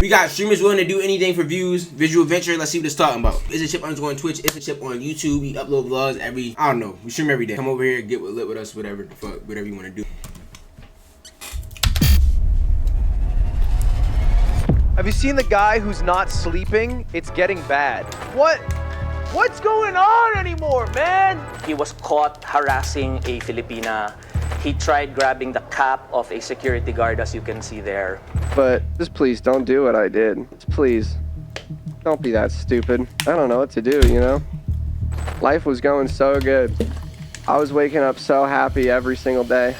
We got streamers willing to do anything for views. Visual Venture, let's see what it's talking about. issachip on Twitch, issachip on YouTube. We upload vlogs I don't know. We stream every day. Come over here, get lit with us, whatever the fuck, whatever you want to do. Have you seen the guy who's not sleeping? It's getting bad. What's going on anymore, man? He was caught harassing a Filipina. He tried grabbing the cap of a security guard, as you can see there. But just please don't do what I did. Just please. Don't be that stupid. I don't know what to do, you know? Life was going so good. I was waking up so happy every single day.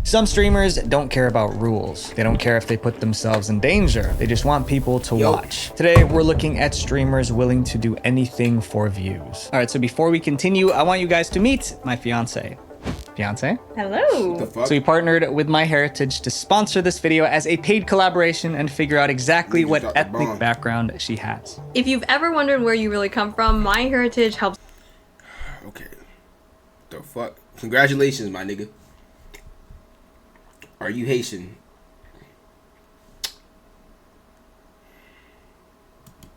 Some streamers don't care about rules. They don't care if they put themselves in danger. They just want people to watch. Today, we're looking at streamers willing to do anything for views. All right, so before we continue, I want you guys to meet my fiance. Fiance? Hello. So we partnered with MyHeritage to sponsor this video as a paid collaboration and figure out exactly what ethnic background she has. If you've ever wondered where you really come from, MyHeritage helps. Okay. The fuck? Congratulations, my nigga. Are you Haitian?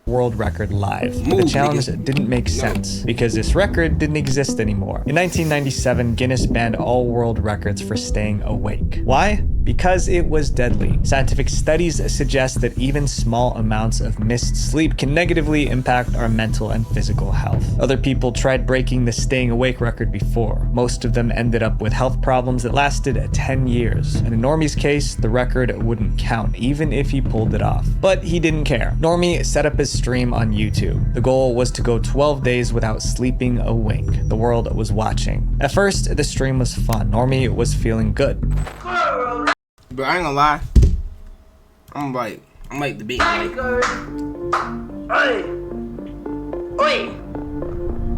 World record live. But the challenge didn't make sense because this record didn't exist anymore. In 1997, Guinness banned all world records for staying awake. Why? Because it was deadly. Scientific studies suggest that even small amounts of missed sleep can negatively impact our mental and physical health. Other people tried breaking the staying awake record before. Most of them ended up with health problems that lasted 10 years. And in Normie's case, the record wouldn't count, even if he pulled it off. But he didn't care. Normie set up his stream on YouTube. The goal was to go 12 days without sleeping a wink. The world was watching. At first, the stream was fun. Normie was feeling good. But I ain't gonna lie. I'm like debating.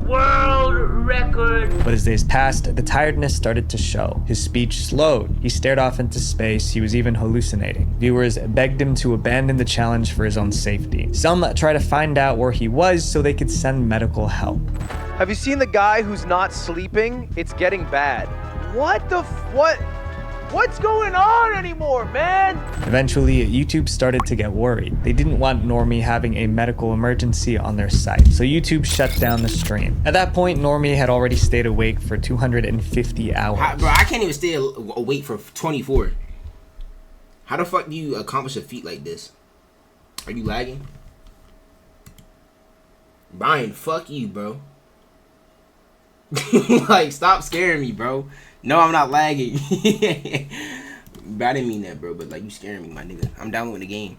World record. But as days passed, the tiredness started to show. His speech slowed. He stared off into space. He was even hallucinating. Viewers begged him to abandon the challenge for his own safety. Some tried to find out where he was so they could send medical help. Have you seen the guy who's not sleeping? It's getting bad. What's going on anymore, man? Eventually, YouTube started to get worried. They didn't want Normie having a medical emergency on their site, so YouTube shut down the stream. At that point, Normie had already stayed awake for 250 hours. Bro, I can't even stay awake for 24. How the fuck do you accomplish a feat like this? Are you lagging? Brian, fuck you, bro. Like, stop scaring me, bro. No, I'm not lagging. But I didn't mean that, bro. But like, you scaring me, my nigga. I'm downloading the game.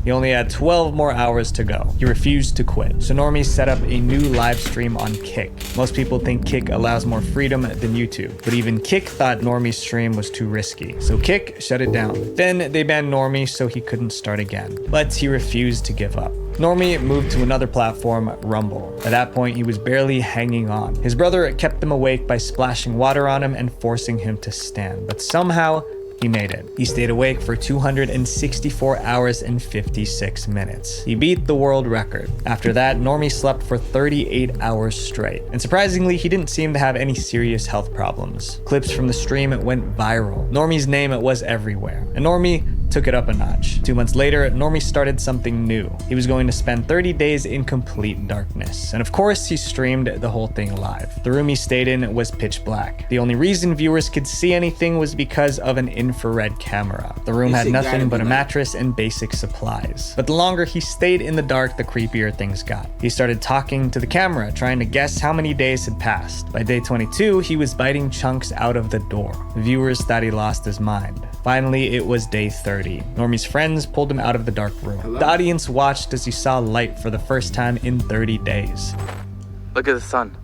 He only had 12 more hours to go. He refused to quit. So Normie set up a new live stream on Kick. Most people think Kick allows more freedom than YouTube, but even Kick thought Normie's stream was too risky. So Kick shut it down. Then they banned Normie so he couldn't start again. But he refused to give up. Normie moved to another platform, Rumble. At that point, he was barely hanging on. His brother kept him awake by splashing water on him and forcing him to stand. But somehow, he made it. He stayed awake for 264 hours and 56 minutes. He beat the world record. After that, Normie slept for 38 hours straight. And surprisingly, he didn't seem to have any serious health problems. Clips from the stream went viral. Normie's name was everywhere. And Normie took it up a notch. 2 months later, Normie started something new. He was going to spend 30 days in complete darkness. And of course, he streamed the whole thing live. The room he stayed in was pitch black. The only reason viewers could see anything was because of an infrared camera. The room had nothing but a mattress and basic supplies. But the longer he stayed in the dark, the creepier things got. He started talking to the camera, trying to guess how many days had passed. By day 22, he was biting chunks out of the door. The viewers thought he lost his mind. Finally, it was day 30. Normie's friends pulled him out of the dark room. The audience watched as he saw light for the first time in 30 days. Look at the sun.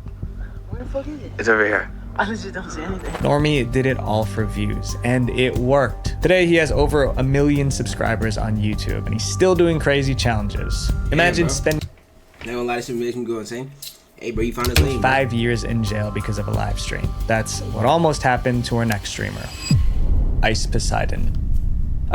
Where the fuck is it? It's over here. I legit don't see anything. Normie did it all for views, and it worked. Today, he has over 1 million subscribers on YouTube, and he's still doing crazy challenges. Imagine spending a lot of shit makes me go insane. Hey, bro, you found his lane, 5 years in jail because of a live stream. That's what almost happened to our next streamer, Ice Poseidon.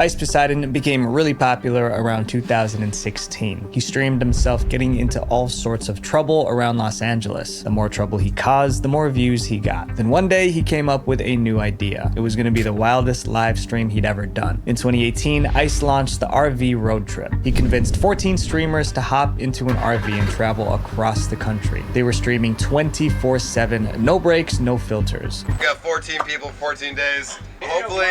Ice Poseidon became really popular around 2016. He streamed himself getting into all sorts of trouble around Los Angeles. The more trouble he caused, the more views he got. Then one day he came up with a new idea. It was going to be the wildest live stream he'd ever done. In 2018, Ice launched the RV road trip. He convinced 14 streamers to hop into an RV and travel across the country. They were streaming 24/7, no breaks, no filters. We got 14 people, 14 days. Hopefully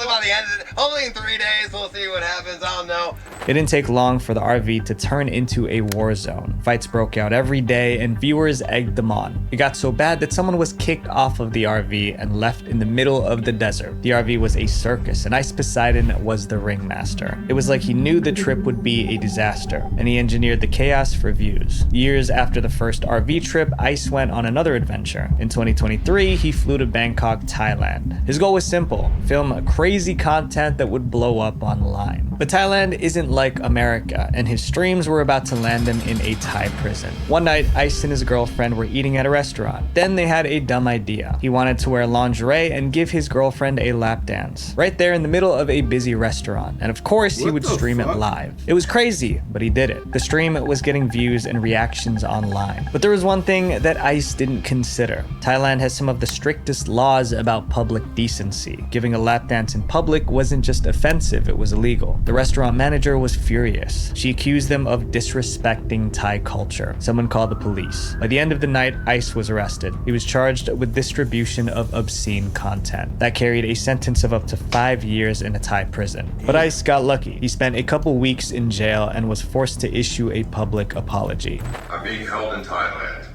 by the end of it, hopefully in 3 days, we'll see what happens. I don't know. It didn't take long for the RV to turn into a war zone. Fights broke out every day and viewers egged them on. It got so bad that someone was kicked off of the RV and left in the middle of the desert. The RV was a circus and Ice Poseidon was the ringmaster. It was like he knew the trip would be a disaster and he engineered the chaos for views. Years after the first RV trip, Ice went on another adventure. In 2023, he flew to Bangkok, Thailand. His goal was simple: film crazy content that would blow up online. But Thailand isn't like America, and his streams were about to land him in a Thai prison. One night, Ice and his girlfriend were eating at a restaurant. Then they had a dumb idea. He wanted to wear lingerie and give his girlfriend a lap dance, right there in the middle of a busy restaurant. And of course, he would stream it live. It was crazy, but he did it. The stream was getting views and reactions online. But there was one thing that Ice didn't consider. Thailand has some of the strictest laws about public decency. Giving a lap dance in public wasn't just offensive, it was illegal. The restaurant manager was furious. She accused them of disrespecting Thai culture. Someone called the police. By the end of the night, Ice was arrested. He was charged with distribution of obscene content. That carried a sentence of up to 5 years in a Thai prison. But Ice got lucky. He spent a couple weeks in jail and was forced to issue a public apology. I'm being held in Thailand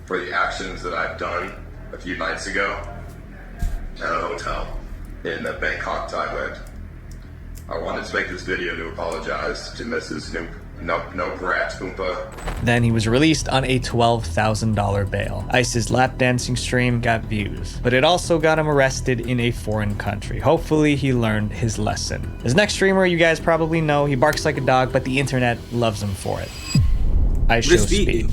for the actions that I've done a few nights ago at a hotel in Bangkok, Thailand. I wanted to make this video to apologize to Mrs. No Brat Oompa. Then he was released on a $12,000 bail. Ice's lap dancing stream got views, but it also got him arrested in a foreign country. Hopefully he learned his lesson. His next streamer, you guys probably know, he barks like a dog, but the internet loves him for it. issachip.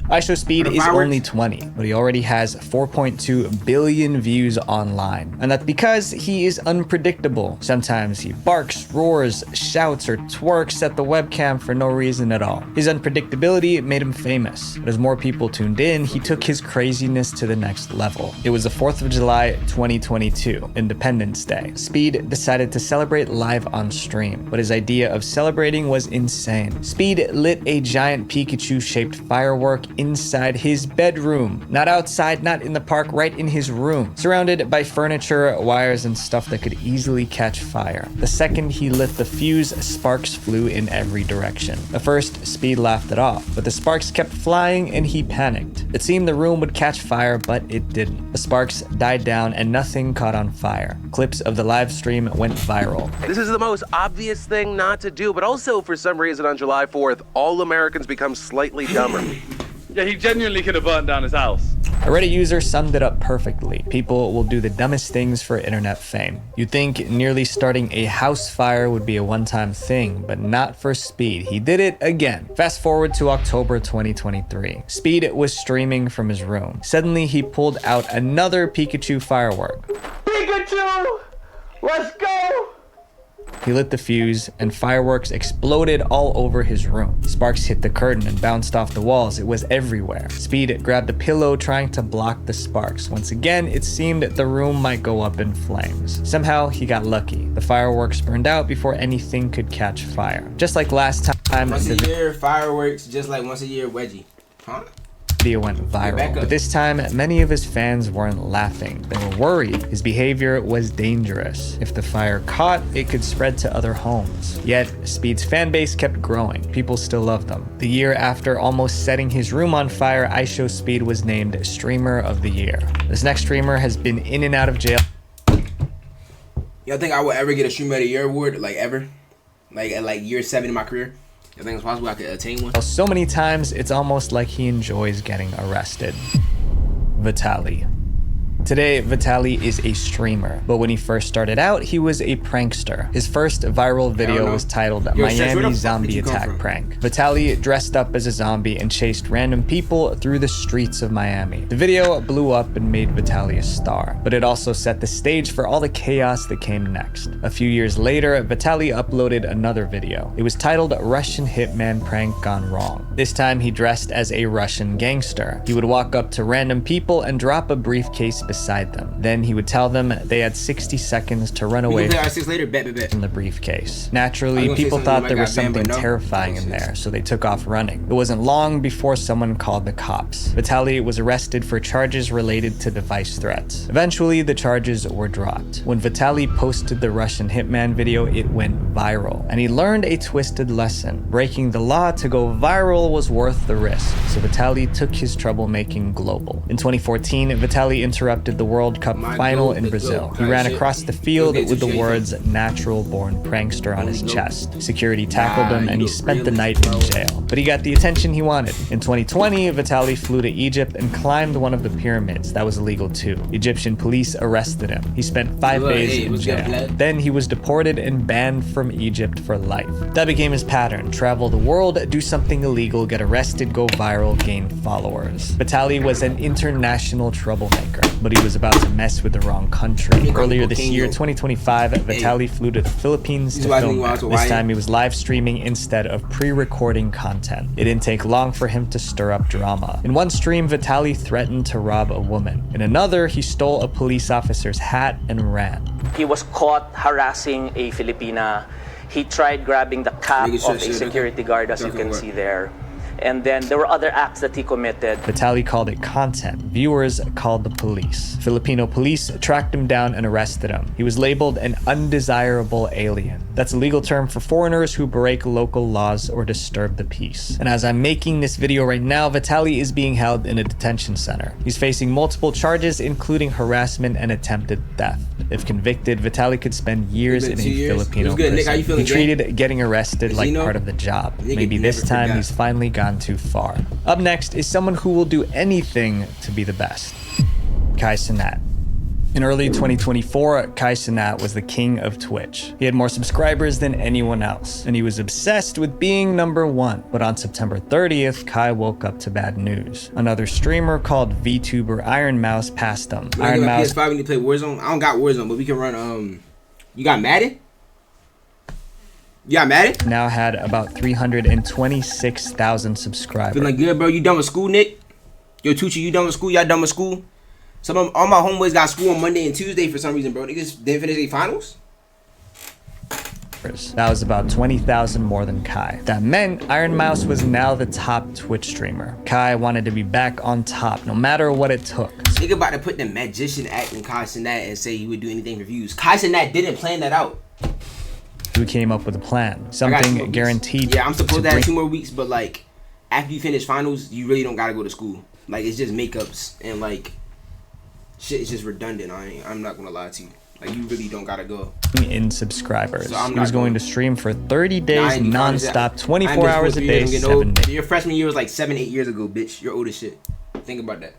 issachip is only 20, but he already has 4.2 billion views online. And that's because he is unpredictable. Sometimes he barks, roars, shouts, or twerks at the webcam for no reason at all. His unpredictability made him famous. But as more people tuned in, he took his craziness to the next level. It was the 4th of July, 2022, Independence Day. Speed decided to celebrate live on stream, but his idea of celebrating was insane. Speed lit a giant Pikachu-shaped firework inside his bedroom. Not outside, not in the park, right in his room. Surrounded by furniture, wires, and stuff that could easily catch fire. The second he lit the fuse, sparks flew in every direction. At first, Speed laughed it off, but the sparks kept flying and he panicked. It seemed the room would catch fire, but it didn't. The sparks died down and nothing caught on fire. Clips of the live stream went viral. This is the most obvious thing not to do, but also for some reason on July 4th, all Americans become slightly dumber. Yeah, he genuinely could have burned down his house. A Reddit user summed it up perfectly. People will do the dumbest things for internet fame. You'd think nearly starting a house fire would be a one-time thing, but not for Speed. He did it again. Fast forward to October 2023. Speed was streaming from his room. Suddenly, he pulled out another Pikachu firework. Pikachu! Let's go! He lit the fuse, and fireworks exploded all over his room. Sparks hit the curtain and bounced off the walls. It was everywhere. Speed grabbed a pillow, trying to block the sparks. Once again, it seemed the room might go up in flames. Somehow, he got lucky. The fireworks burned out before anything could catch fire. Just like last time, once a year fireworks, just like once a year wedgie. Huh? Video went viral, but this time many of his fans weren't laughing. They were worried. His behavior was dangerous. If the fire caught, it could spread to other homes. Yet Speed's fan base kept growing. People still loved him. The year after almost setting his room on fire, issachip was named Streamer of the Year. This next streamer has been in and out of jail. Y'all think I would ever get a Streamer of the Year award, like ever? Like at like year 7 in my career? I think it's possible I could attain one. So many times, it's almost like he enjoys getting arrested. Vitaly. Today, Vitaly is a streamer, but when he first started out, he was a prankster. His first viral video was titled Miami Zombie Attack Prank. Vitaly dressed up as a zombie and chased random people through the streets of Miami. The video blew up and made Vitaly a star, but it also set the stage for all the chaos that came next. A few years later, Vitaly uploaded another video. It was titled Russian Hitman Prank Gone Wrong. This time he dressed as a Russian gangster. He would walk up to random people and drop a briefcase beside them. Then he would tell them they had 60 seconds to run away from the briefcase. Naturally, people thought there was something terrifying in there, so they took off running. It wasn't long before someone called the cops. Vitaly was arrested for charges related to device threats. Eventually, the charges were dropped. When Vitaly posted the Russian Hitman video, it went viral, and he learned a twisted lesson. Breaking the law to go viral was worth the risk, so Vitaly took his troublemaking global. In 2014, Vitaly interrupted the World Cup final in Brazil. He ran across the field with the words "natural-born prankster" on his chest. Security tackled him and he spent the night in jail. But he got the attention he wanted. In 2020, Vitaly flew to Egypt and climbed one of the pyramids. That was illegal too. Egyptian police arrested him. He spent 5 days in jail. Then he was deported and banned from Egypt for life. That became his pattern. Travel the world, do something illegal, get arrested, go viral, gain followers. Vitaly was an international troublemaker, but he was about to mess with the wrong country. Earlier this year, 2025, Vitaly flew to the Philippines to film there. This time he was live streaming instead of pre-recording content. It didn't take long for him to stir up drama. In one stream, Vitaly threatened to rob a woman. In another, he stole a police officer's hat and ran. He was caught harassing a Filipina. He tried grabbing the cap of a security guard, as you can see there. And then there were other acts that he committed. Vitaly called it content. Viewers called the police. Filipino police tracked him down and arrested him. He was labeled an undesirable alien. That's a legal term for foreigners who break local laws or disturb the peace. And as I'm making this video right now, Vitaly is being held in a detention center. He's facing multiple charges, including harassment and attempted theft. If convicted, Vitaly could spend years in a Filipino prison. He treated getting arrested like part of the job. Maybe this time he's finally gone too far. Up next is someone who will do anything to be the best. Kai Cenat. In early 2024, Kai Cenat was the king of Twitch. He had more subscribers than anyone else, and he was obsessed with being #1. But on September 30th, Kai woke up to bad news. Another streamer called VTuber Iron Mouse passed him. Iron Mouse. PS5 when you play Warzone. I don't got Warzone, but we can run. You got Madden? You got Madden? Now had about 326,000 subscribers. Feeling good, bro? You done with school, Nick? Yo, Tucci, you done with school? Y'all done with school? All my homeboys got school on Monday and Tuesday for some reason, bro. They just didn't finish their finals? That was about 20,000 more than Kai. That meant Iron Mouse was now the top Twitch streamer. Kai wanted to be back on top, no matter what it took. Think about to put the magician act in Kai Cenat and say he would do anything for views. Kai Cenat didn't plan that out. We came up with a plan, something guaranteed. Yeah, I'm supposed to have 2 more weeks, but like after you finish finals, you really don't gotta go to school. Like it's just makeups and like shit is just redundant. I'm not gonna lie to you. Like you really don't gotta go. In subscribers, so he was going to stream for 30 days non-stop, 24 hours a day, 7 days. Your freshman year was like 7-8 years ago, bitch. You're old as shit. Think about that.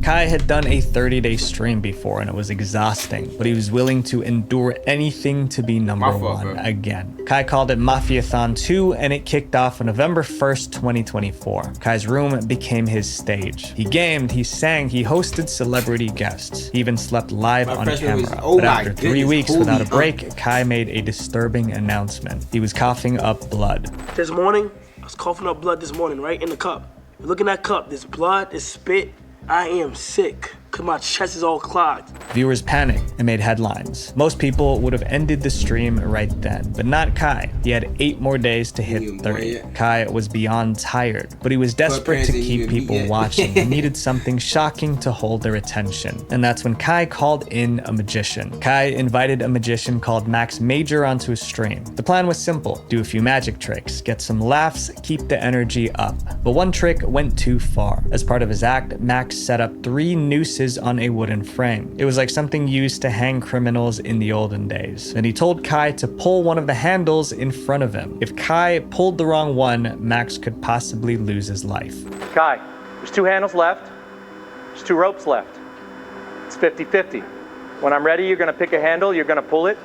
Kai had done a 30-day stream before and it was exhausting, but he was willing to endure anything to be #1 again. Kai called it Mafiathon 2 and it kicked off on November 1st, 2024. Kai's room became his stage. He gamed, he sang, he hosted celebrity guests. He even slept live on camera. But after 3 weeks without a break, Kai made a disturbing announcement. He was coughing up blood. This morning, I was coughing up blood this morning, right in the cup. Look in that cup, there's blood, there's spit. I am sick, cause my chest is all clogged. Viewers panicked and made headlines. Most people would have ended the stream right then, but not Kai. He had 8 more days to hit 30. Kai was beyond tired, but he was desperate to keep people watching. He needed something shocking to hold their attention. And that's when Kai called in a magician. Kai invited a magician called Max Major onto his stream. The plan was simple: do a few magic tricks, get some laughs, keep the energy up. But one trick went too far. As part of his act, Max set up 3 nooses on a wooden frame. It was like something used to hang criminals in the olden days. And he told Kai to pull one of the handles in front of him. If Kai pulled the wrong one, Max could possibly lose his life. Kai, there's 2 handles left. There's 2 ropes left. It's 50-50. When I'm ready, you're gonna pick a handle, you're gonna pull it.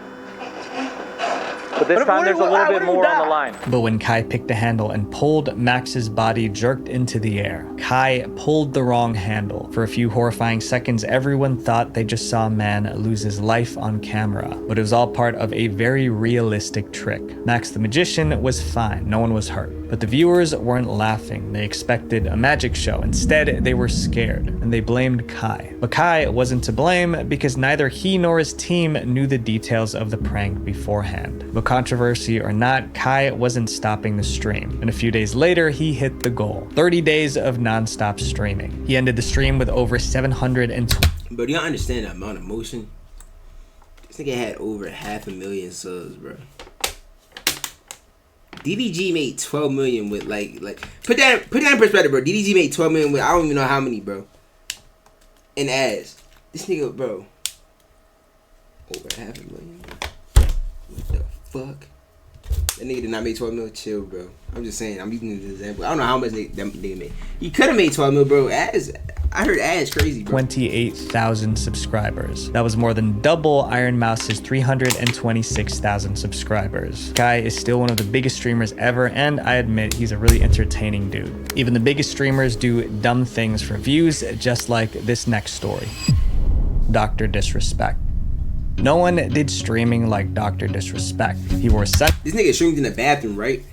But this time there's a little bit more on the line. But when Kai picked a handle and pulled, Max's body jerked into the air. Kai pulled the wrong handle. For a few horrifying seconds, everyone thought they just saw a man lose his life on camera. But it was all part of a very realistic trick. Max the magician was fine, no one was hurt. But the viewers weren't laughing. They expected a magic show. Instead, they were scared, and they blamed Kai. But Kai wasn't to blame because neither he nor his team knew the details of the prank beforehand. But controversy or not, Kai wasn't stopping the stream. And a few days later, he hit the goal. 30 days of non-stop streaming. He ended the stream with over 720. But you don't understand the amount of motion. This nigga had over 500,000 subs, bro. DDG made 12 million with like put that in perspective, bro. DDG made 12 million with I don't even know how many, bro. In ads. This nigga, bro. Over 500,000. What the fuck? That nigga did not make 12 million. Chill, bro. I'm just saying. I'm using this example. I don't know how much that nigga made. He could have made 12 million, bro. Ads. I heard ads crazy, bro. 28,000 subscribers. That was more than double Iron Mouse's 326,000 subscribers. Kai is still one of the biggest streamers ever, and I admit he's a really entertaining dude. Even the biggest streamers do dumb things for views, just like this next story. Dr. Disrespect. No one did streaming like Dr. Disrespect. He wore This nigga streamed in the bathroom, right?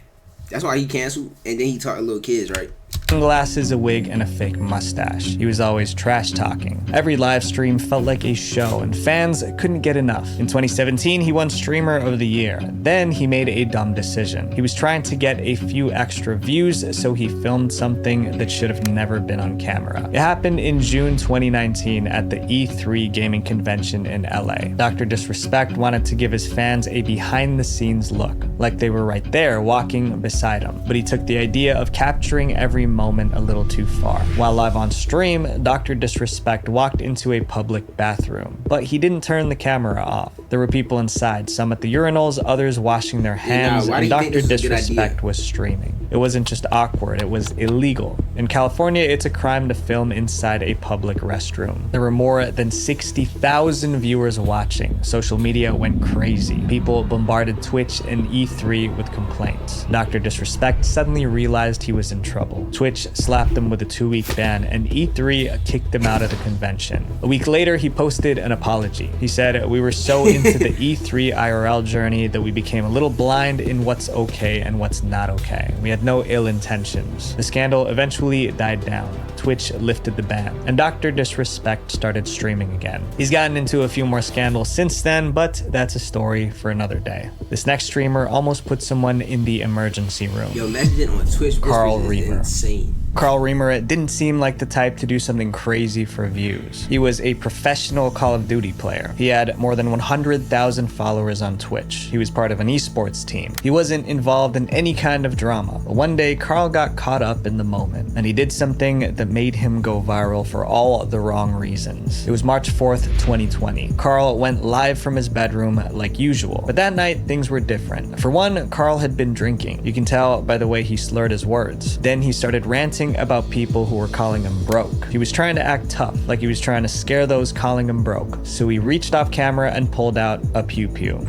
That's why he canceled, and then he taught little kids, right? sunglasses, a wig, and a fake mustache. He was always trash talking. Every live stream felt like a show, and fans couldn't get enough. In 2017, he won Streamer of the Year. Then he made a dumb decision. He was trying to get a few extra views, so he filmed something that should have never been on camera. It happened in June 2019 at the E3 gaming convention in LA. Dr. Disrespect wanted to give his fans a behind-the-scenes look, like they were right there walking beside him. But he took the idea of capturing every moment a little too far. While live on stream, Dr. Disrespect walked into a public bathroom, but he didn't turn the camera off. There were people inside, some at the urinals, others washing their hands, and Dr. Disrespect was streaming. It wasn't just awkward, it was illegal. In California, it's a crime to film inside a public restroom. There were more than 60,000 viewers watching. Social media went crazy. People bombarded Twitch and E3 with complaints. Dr. Disrespect suddenly realized he was in trouble. Twitch slapped him with a 2-week ban, and E3 kicked him out of the convention. A week later, he posted an apology. He said, "We were so into the E3 IRL journey that we became a little blind in what's okay and what's not okay. We had no ill intentions." The scandal eventually died down. Twitch lifted the ban, and Dr. Disrespect started streaming again. He's gotten into a few more scandals since then, but that's a story for another day. This next streamer almost put someone in the emergency room. Yo, messaging on Twitch, Carl Reamer. Insane. Carl Reamer didn't seem like the type to do something crazy for views. He was a professional Call of Duty player. He had more than 100,000 followers on Twitch. He was part of an esports team. He wasn't involved in any kind of drama. But one day, Carl got caught up in the moment, and he did something that made him go viral for all the wrong reasons. It was March 4th, 2020. Carl went live from his bedroom like usual, but that night, things were different. For one, Carl had been drinking. You can tell by the way he slurred his words. Then he started ranting about people who were calling him broke. He was trying to act tough, like he was trying to scare those calling him broke. So he reached off camera and pulled out a pew-pew.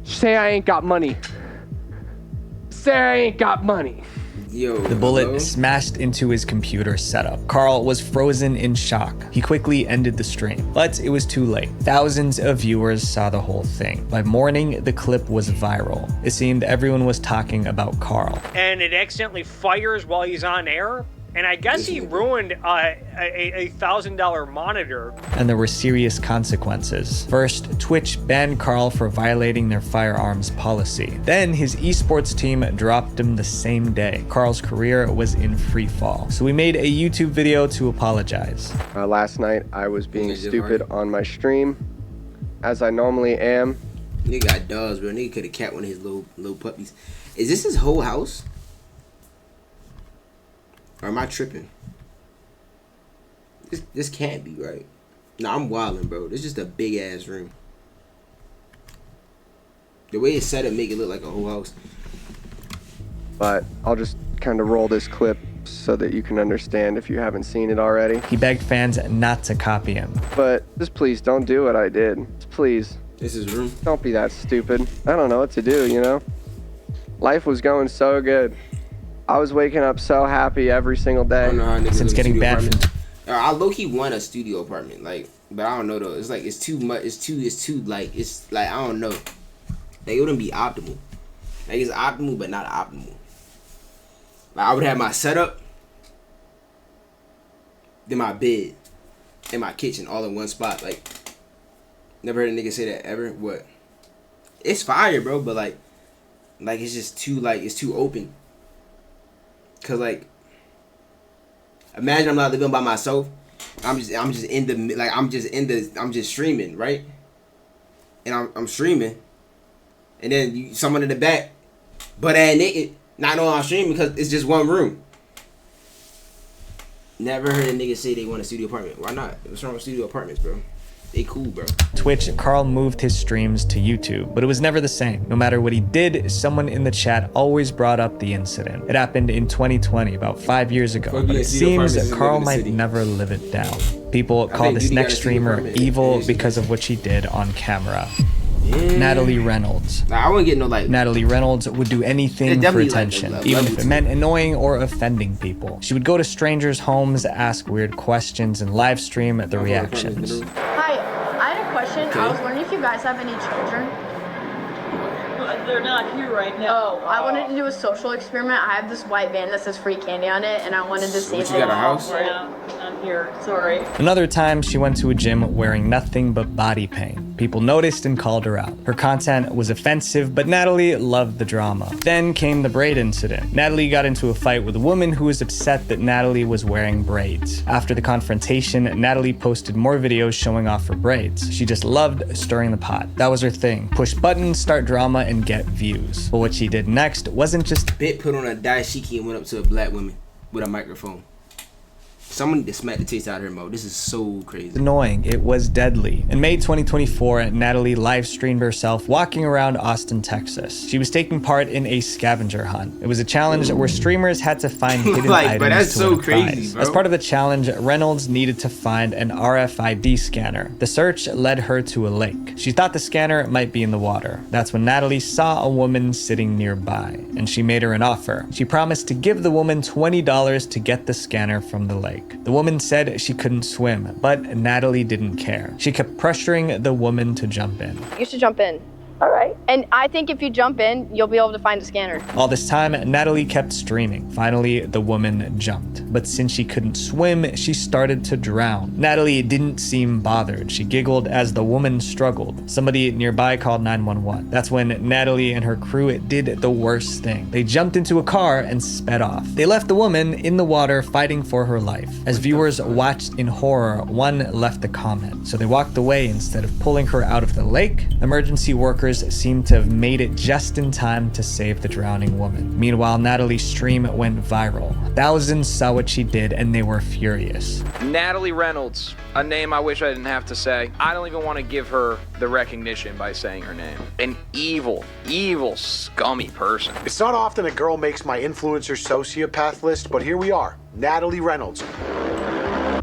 Say I ain't got money. Say I ain't got money. Yo, the bullet smashed into his computer setup. Carl was frozen in shock. He quickly ended the stream, but it was too late. Thousands of viewers saw the whole thing. By morning, the clip was viral. It seemed everyone was talking about Carl. And it accidentally fires while he's on air? And I guess he ruined a $1,000 monitor. And there were serious consequences. First, Twitch banned Carl for violating their firearms policy. Then his esports team dropped him the same day. Carl's career was in free fall. So we made a YouTube video to apologize. Last night, I was being stupid on my stream, as I normally am. Nigga got dogs, bro. Nigga could have kept one of his little puppies. Is this his whole house? Or am I tripping? This can't be right. No, I'm wilding, bro. This is just a big ass room. The way it's set up make it look like a whole house. But I'll just kind of roll this clip so that you can understand if you haven't seen it already. He begged fans not to copy him. But just please don't do what I did. Just please. This is room. Don't be that stupid. I don't know what to do, you know? Life was going so good. I was waking up so happy every single day. I don't know how niggas Since live getting in a studio bad. apartment. I low-key want a studio apartment, like, but I don't know though. It's like it's too much. It's too like I don't know. Like it wouldn't be optimal. Like it's optimal, but not optimal. Like I would have my setup, then my bed, and my kitchen all in one spot. Like, never heard a nigga say that ever. What? It's fire, bro, but like it's just too it's too open. Cause like, imagine I'm not living by myself. I'm just streaming, right? And I'm streaming, and then someone in the back, butt ass naked, not knowing I'm streaming because it's just one room. Never heard a nigga say they want a studio apartment. Why not? What's wrong with studio apartments, bro? They cool, bro. Twitch, Carl moved his streams to YouTube, but it was never the same. No matter what he did, someone in the chat always brought up the incident. It happened in 2020, about 5 years ago, but it seems that Carl might never live it down. People call this next streamer evil because of what she did on camera. Yeah. Natalie Reynolds. I wouldn't get no like. Natalie Reynolds would do anything for attention, even if it meant annoying or offending people. She would go to strangers' homes, ask weird questions, and live stream the reactions. Hi, I had a question. I was wondering if you guys have any children. They're not here right now. Oh, I wanted to do a social experiment. I have this white van that says free candy on it, and I wanted to see if you got a house? Yeah, I'm here. Sorry. Another time, she went to a gym wearing nothing but body paint. People noticed and called her out. Her content was offensive, but Natalie loved the drama. Then came the braid incident. Natalie got into a fight with a woman who was upset that Natalie was wearing braids. After the confrontation, Natalie posted more videos showing off her braids. She just loved stirring the pot. That was her thing. Push buttons, start drama, and get views. But what she did next wasn't just Bit put on a dashiki and went up to a black woman with a microphone. Someone need to smack the taste out of her, Mo. This is so crazy. Annoying. It was deadly. In May 2024, Natalie live streamed herself walking around Austin, Texas. She was taking part in a scavenger hunt. It was a challenge where streamers had to find hidden items but that's to so win a crazy, prize. bro. As part of the challenge, Reynolds needed to find an RFID scanner. The search led her to a lake. She thought the scanner might be in the water. That's when Natalie saw a woman sitting nearby, and she made her an offer. She promised to give the woman $20 to get the scanner from the lake. The woman said she couldn't swim, but Natalie didn't care. She kept pressuring the woman to jump in. You should jump in. All right. And I think if you jump in, you'll be able to find the scanner. All this time, Natalie kept streaming. Finally, the woman jumped. But since she couldn't swim, she started to drown. Natalie didn't seem bothered. She giggled as the woman struggled. Somebody nearby called 911. That's when Natalie and her crew did the worst thing. They jumped into a car and sped off. They left the woman in the water fighting for her life. As viewers watched in horror, one left a comment. So they walked away instead of pulling her out of the lake. Emergency workers seemed to have made it just in time to save the drowning woman. Meanwhile, Natalie's stream went viral. Thousands saw what she did and they were furious. Natalie Reynolds, a name I wish I didn't have to say. I don't even want to give her the recognition by saying her name. An evil, evil, scummy person. It's not often a girl makes my influencer sociopath list, but here we are. Natalie Reynolds.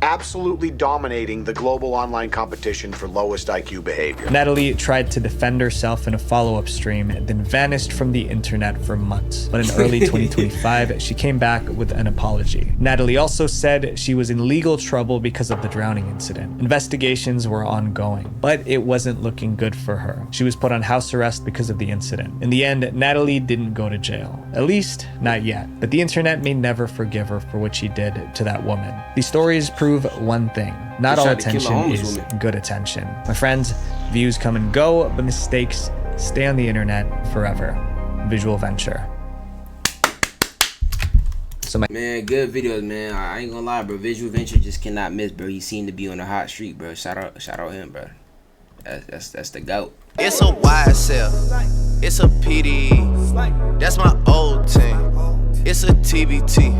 Absolutely dominating the global online competition for lowest IQ behavior. Natalie tried to defend herself in a follow-up stream, then vanished from the internet for months. But in early 2025, she came back with an apology. Natalie also said she was in legal trouble because of the drowning incident. Investigations were ongoing, but it wasn't looking good for her. She was put on house arrest because of the incident. In the end, Natalie didn't go to jail. At least, not yet. But the internet may never forgive her for what she did to that woman. These stories prove one thing: not all attention is good attention. My friends, views come and go, but mistakes stay on the internet forever. Visual Venture. So man, good videos, man. I ain't gonna lie, bro. Visual Venture just cannot miss, bro. He seemed to be on a hot streak, bro. Shout out him, bro. That's the GOAT. It's a YSL, it's a PDE, that's my old team, it's a TBT.